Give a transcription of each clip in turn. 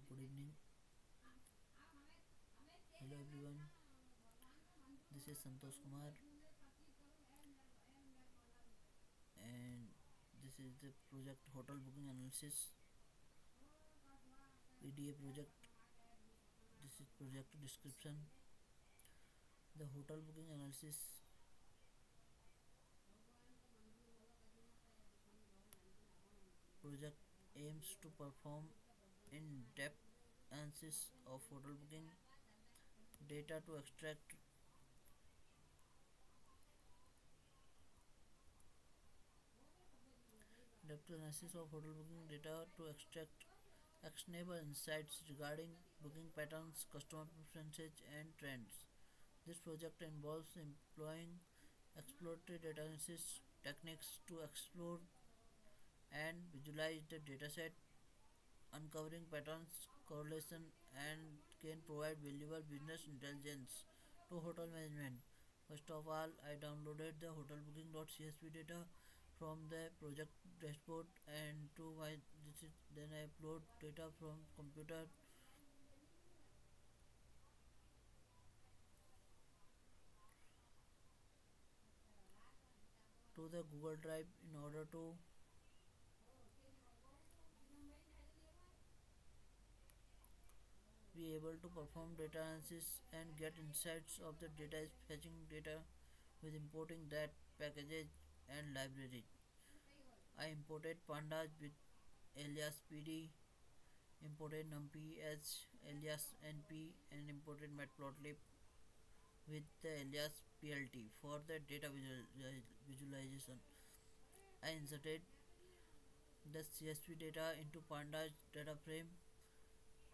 Good evening. Hello everyone. This is Santosh Kumar and this is the project Hotel Booking Analysis EDA project. This is project description. The hotel booking analysis project aims to perform in-depth analysis of hotel booking data to extract depth analysis of hotel booking data to extract actionable insights regarding booking patterns, customer preferences, and trends. This project involves employing exploratory data analysis techniques to explore and visualize the dataset, uncovering patterns, correlation, and can provide valuable business intelligence to hotel management. First of all, I downloaded the hotelbooking.csv data from the project dashboard and to my then I upload data from computer to the Google Drive in order to be able to perform data analysis and get insights of the data is fetching data with importing that packages and library. I imported pandas with alias pd, imported numpy as alias np, and imported matplotlib with the alias plt for the data visualization. I inserted the csv data into pandas data frame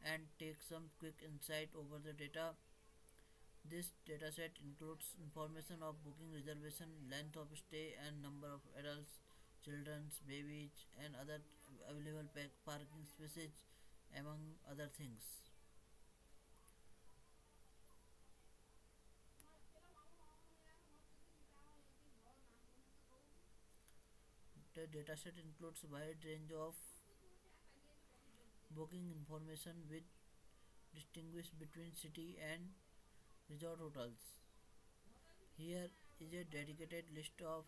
and take some quick insight over the data. This dataset includes information of booking reservation, length of stay, and number of adults, children, babies, and other available parking spaces, among other things. The dataset includes a wide range of booking information with distinguish between city and resort hotels. Here is a dedicated list of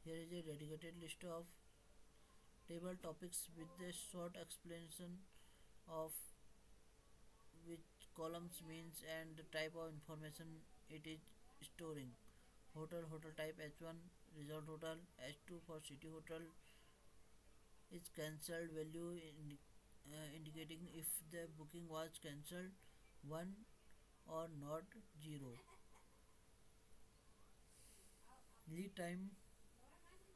Here is a dedicated list of table topics with a short explanation of which columns means and the type of information it is storing. Hotel type H1, resort hotel H2 for city hotel is cancelled value indicating if the booking was cancelled 1 or not 0. Lead time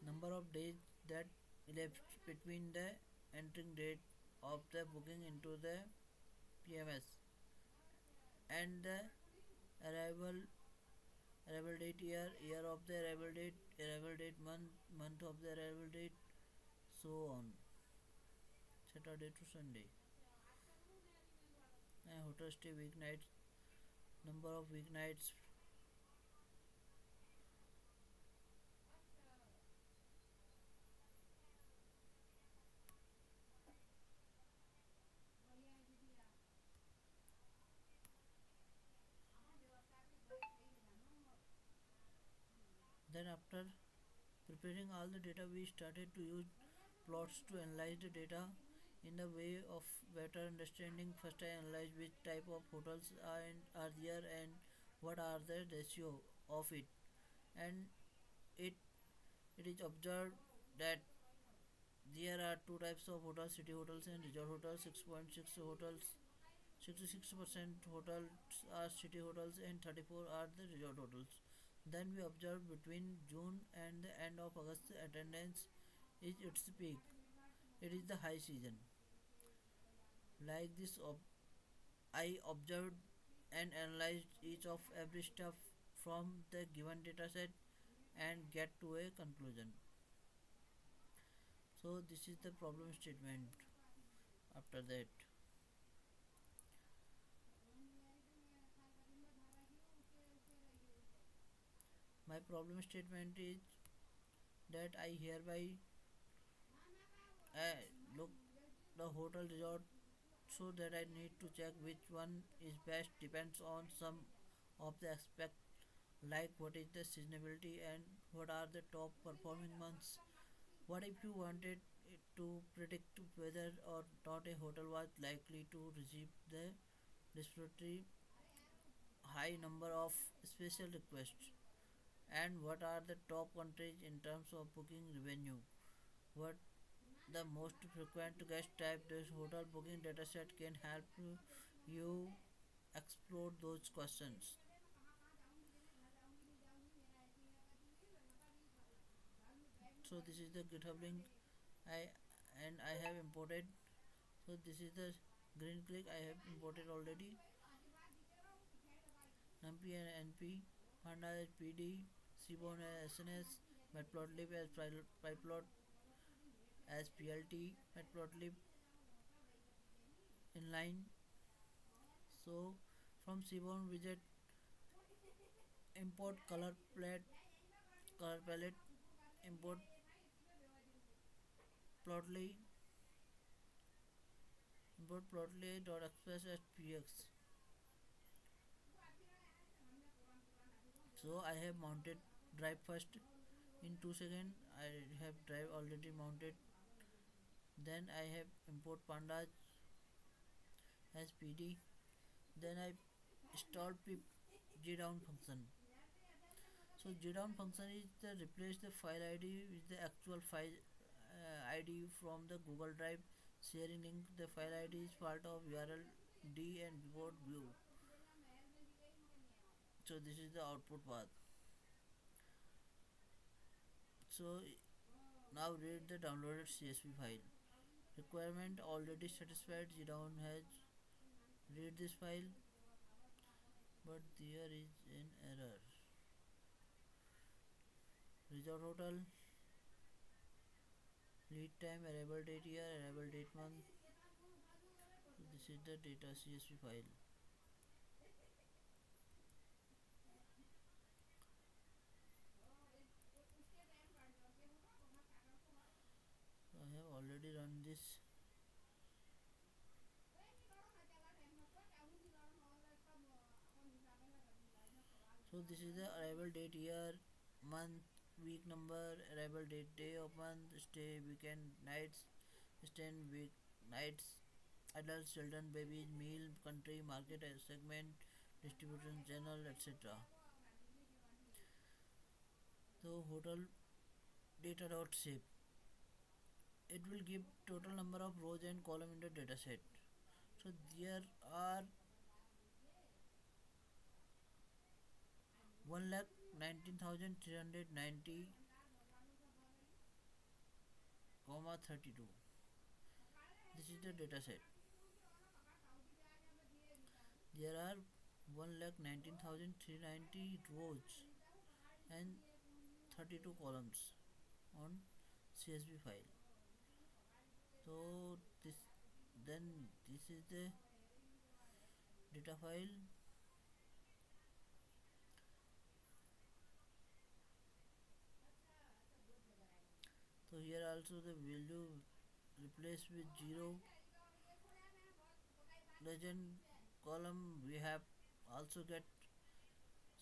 number of days that elapsed between the entering date of the booking into the PMS and the arrival arrival date, year of the arrival date, month of the arrival date, so on. Saturday to Sunday. And hotel stay weeknights, number of weeknights. Then after preparing all the data, we started to use plots to analyze the data in the way of better understanding. First, I analyze which type of hotels are there and what are the ratio of it. And it it is observed that there are two types of hotels: city hotels and resort hotels. 6.6 hotels, 66% hotels are city hotels and 34 are the resort hotels. Then we observed between June and the end of August attendance is its peak. It is the high season. Like this, I observed and analyzed each of every step from the given dataset and get to a conclusion. So this is the problem statement. After that, my problem statement is that I hereby look the hotel resort so that I need to check which one is best depends on some of the aspect like what is the seasonality and what are the top performing months. What if you wanted it to predict whether or not a hotel was likely to receive the disparity high number of special requests, and what are the top countries in terms of booking revenue, what the most frequent guest type. This hotel booking dataset can help you explore those questions. So this is the GitHub link I I have imported. So this is the green click I have imported already. NP and NP, Panda as PD, Seaborn as SNS, Matplotlib as Pyplot as PLT, Matplotlib inline. So from Seaborn widget, import color palette, import plotly, import plotly.express as px. So I have mounted drive first. In 2 seconds I have drive already mounted. Then I have import pandas as PD. Then I install pip gdown function. So gdown function is the replace the file ID with the actual file ID from the Google Drive sharing link. The file ID is part of URL D and before view. So this is the output path. So now read the downloaded CSV file. Requirement already satisfied. Gdown has read this file, but there is an error. Resort hotel, lead time, arrival date year, arrival date month. So this is the data CSV file. So I have already run this. So this is the arrival date year, month, week number, arrival date day of month, stay weekend nights, stay week nights, adults, children, babies, meal, country, market segment, distribution channel, etc. So hotel data dot shape. It will give total number of rows and column in the dataset. So there are 1,19,390, 32. This is the dataset. There are 1,19,390 rows and 32 columns on CSV file. So this is the data file. So here also the value replaced with 0. Legend column we have also get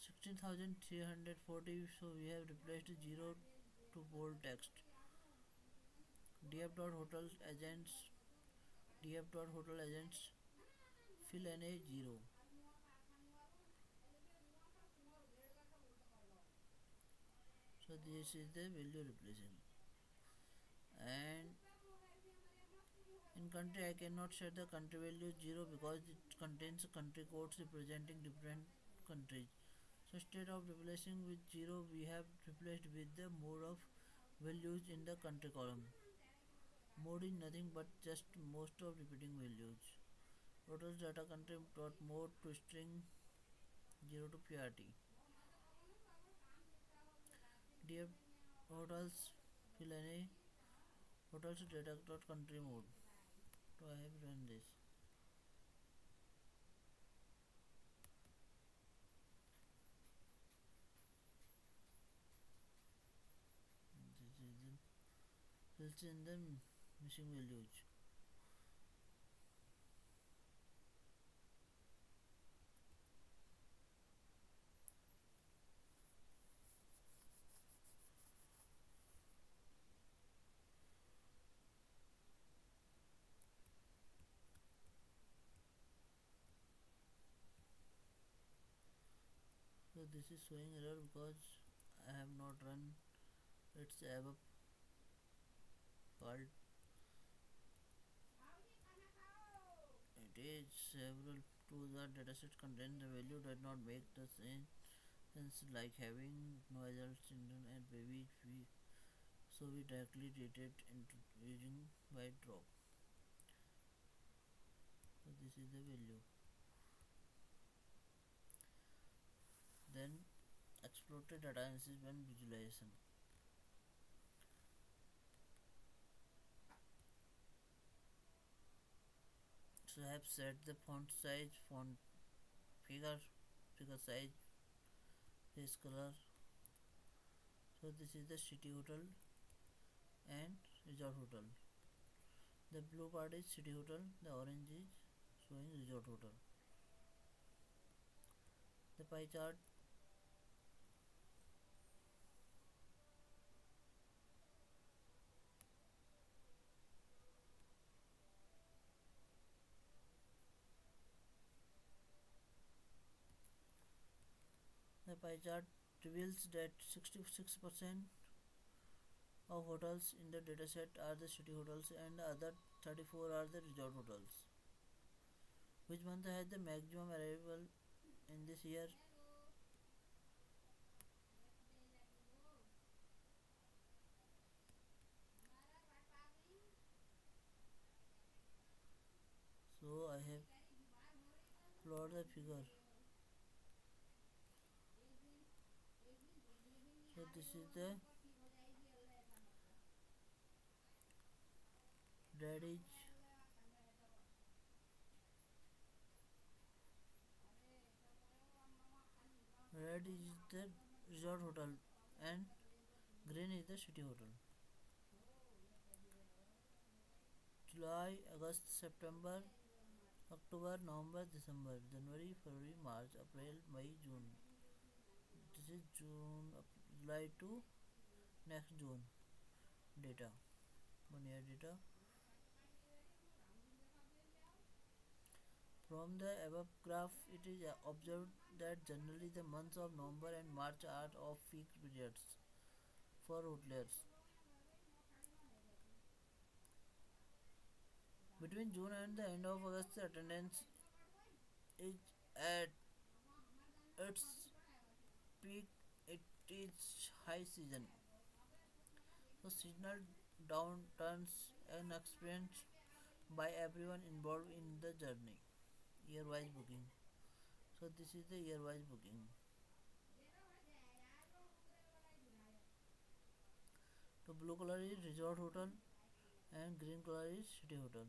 16,340. So we have replaced 0 to bold text. df.hotel agents, df.hotel agents fill NA 0. So this is the value replacing. And in country I cannot set the country value 0 because it contains country codes representing different countries. So instead of replacing with 0 we have replaced with the mode of values in the country column. Mode is nothing but just most of repeating values. Totals data country dot mode to string 0 to PRT. df hotels fill NA hotels data dot country mode. So I have run this. This fills in the missing values. So this is showing error because I have not run its above called. It is several to the dataset contain the value does not make the same sense like having no adult children and baby we so we directly did it into using by drop. So this is the value. Then exploited data analysis and visualization. So I have set the font size, font figure, figure size, face color. So this is the city hotel and resort hotel. The blue part is city hotel, the orange is showing resort hotel. The pie chart. The pie chart reveals that 66% of hotels in the dataset are the city hotels and the other 34 are the resort hotels. Which month has the maximum arrival in this year? So I have plotted the figure. So this is the red is the resort hotel and green is the city hotel. July, August, September, October, November, December, January, February, March, April, May, June. This is June, July to next June data. 1 year data. From the above graph, it is observed that generally the months of November and March are of peak periods for hoteliers. Between June and the end of August, the attendance is at its peak. It is high season. So seasonal downturns and experienced by everyone involved in the journey. Year-wise booking. So this is the year-wise booking. So blue color is resort hotel and green color is city hotel.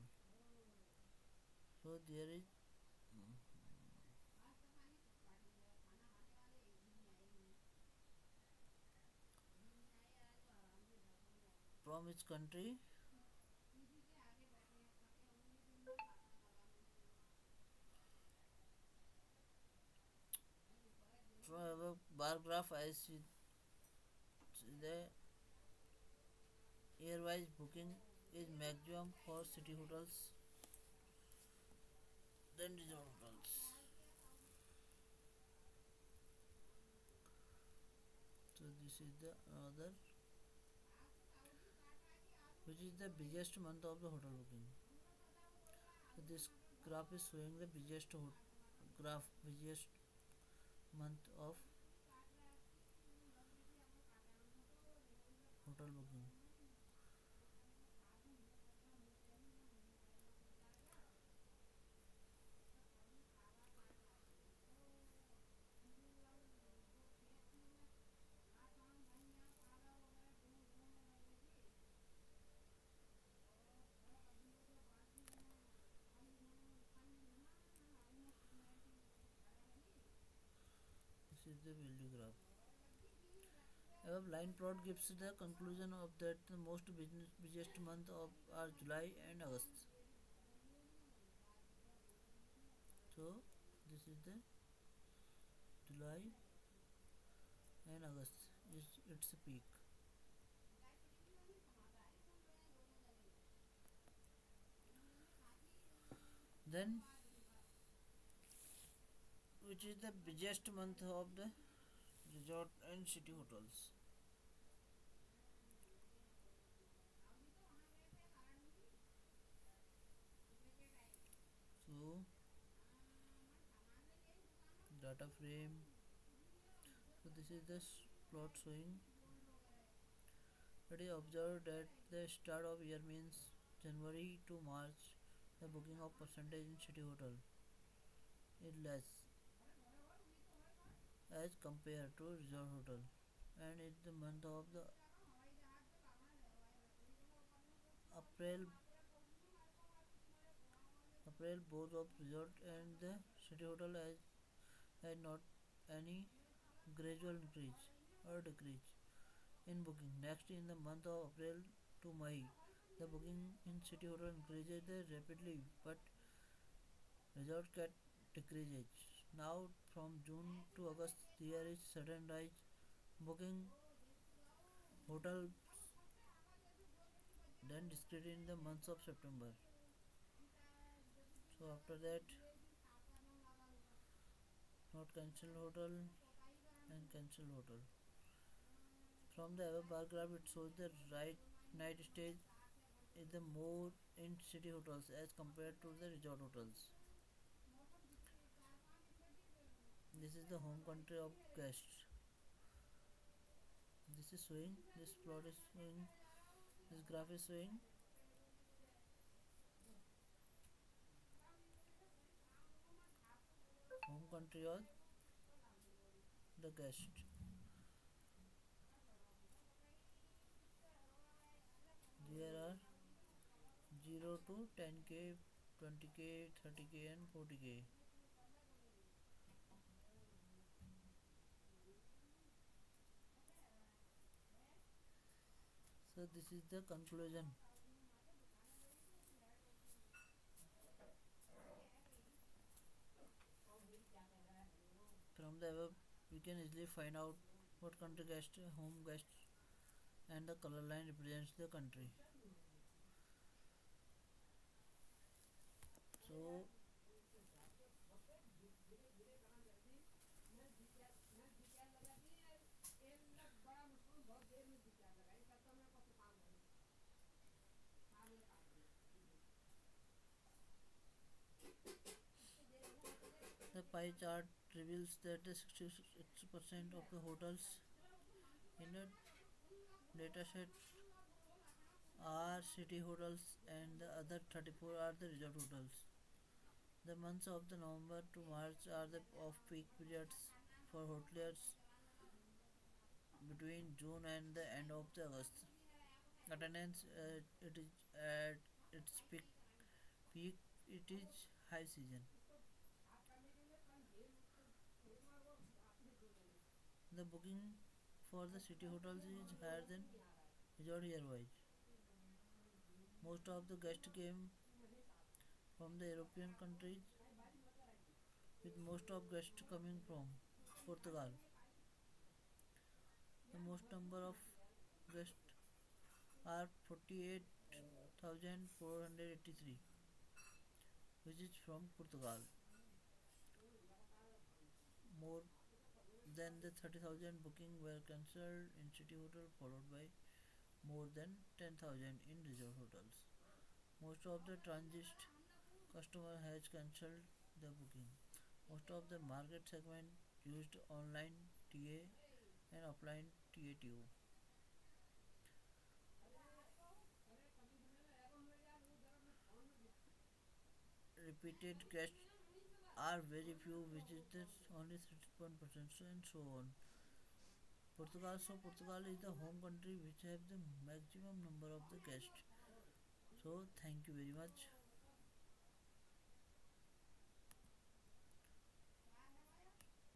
So there is from which country. From a bar graph I see the year-wise booking is maximum for city hotels than resort hotels. So this is the another which is the busiest month of the hotel booking. So this graph is showing the busiest month of hotel booking. This is the value graph. above line plot gives the conclusion of that the most busiest month of are July and August. So this is the July and August is its peak. Then which is the busiest month of the resort and city hotels. So data frame. So this is the plot showing. It is observed that the start of year means January to March. The booking of percentage in city hotel is less as compared to resort hotel, and in the month of the April, both of resort and the city hotel has not any gradual increase or decrease in booking. Next, in the month of April to May, the booking in city hotel increases rapidly, but resort cat decreases. Now, from June to August, there is sudden rise. Booking hotel then discreet in the months of September. So after that, not cancel hotel and cancel hotel. From the above bar graph, it shows the right night stage is the more in city hotels as compared to the resort hotels. This is the home country of guests. This is showing. This plot is showing. This graph is showing home country of the guest. There are 0 to 10k, 20k, 30k, and 40k. So this is the conclusion. From the above, we can easily find out what country guest, home guest, and the color line represents the country. So the pie chart reveals that the 66% of the hotels in the dataset are city hotels and the other 34 are the resort hotels. The months of the November to March are the off-peak periods for hoteliers between June and the end of the August. Attendance it is at its peak it is high season. The booking for the city hotels is higher than resort year wise. Most of the guests came from the European countries, with most of guests coming from Portugal. The most number of guests are 48,483, which is from Portugal. More than the 30,000 booking were cancelled in city hotel, followed by more than 10,000 in resort hotels. Most of the transit customer has cancelled the booking. Most of the market segment used online TA and offline TATO. Repeated guests are very few visitors, only 31% and so on. Portugal is the home country which have the maximum number of the guests. So thank you very much.